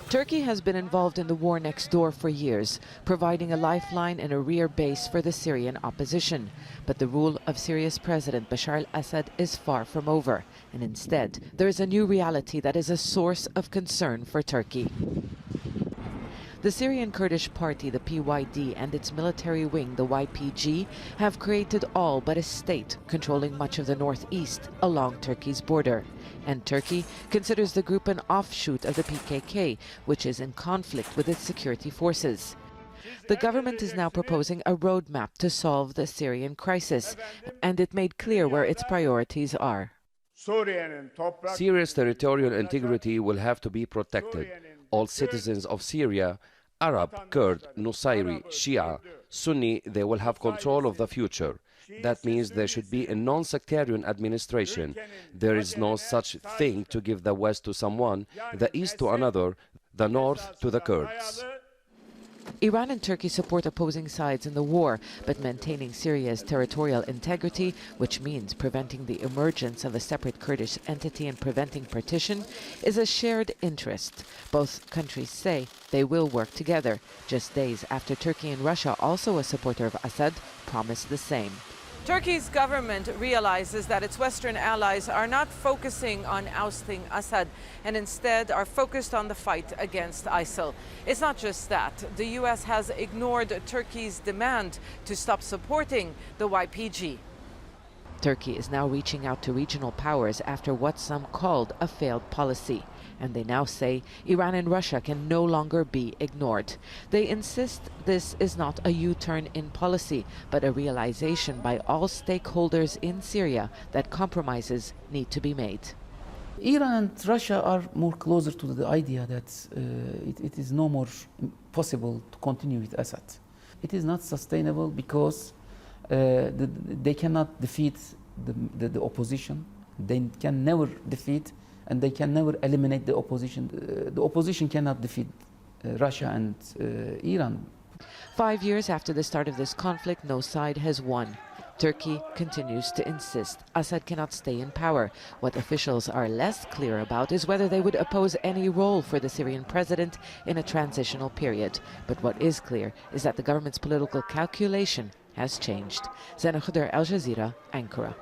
Turkey has been involved in the war next door for years, providing a lifeline and a rear base for the Syrian opposition. But the rule of Syria's President Bashar al-Assad is far from over, and instead there is a new reality that is a source of concern for Turkey. The Syrian Kurdish party, the PYD, and its military wing, the YPG, have created all but a state controlling much of the northeast along Turkey's border. And Turkey considers the group an offshoot of the PKK, which is in conflict with its security forces. The government is now proposing a roadmap to solve the Syrian crisis, and it made clear where its priorities are. Syria's territorial integrity will have to be protected. All citizens of Syria, Arab, Kurd, Nusayri, Shia, Sunni, they will have control of the future. That means there should be a non-sectarian administration. There is no such thing to give the West to someone, the East to another, the North to the Kurds. Iran and Turkey support opposing sides in the war, but maintaining Syria's territorial integrity, which means preventing the emergence of a separate Kurdish entity and preventing partition, is a shared interest. Both countries say they will work together, just days after Turkey and Russia, also a supporter of Assad, promised the same. Turkey's government realizes that its Western allies are not focusing on ousting Assad and instead are focused on the fight against ISIL. It's not just that. The U.S. has ignored Turkey's demand to stop supporting the YPG. Turkey is now reaching out to regional powers after what some called a failed policy. And they now say Iran and Russia can no longer be ignored. They insist this is not a U-turn in policy, but a realization by all stakeholders in Syria that compromises need to be made. Iran and Russia are more closer to the idea that it is no more possible to continue with Assad. It is not sustainable because they cannot defeat the opposition. They can never defeat and they can never eliminate the opposition. The opposition cannot defeat Russia and Iran. 5 years after the start of this conflict, no side has won. Turkey continues to insist Assad cannot stay in power. What officials are less clear about is whether they would oppose any role for the Syrian president in a transitional period. But what is clear is that the government's political calculation has changed. Zeina, Khodr, Jazeera, Ankara.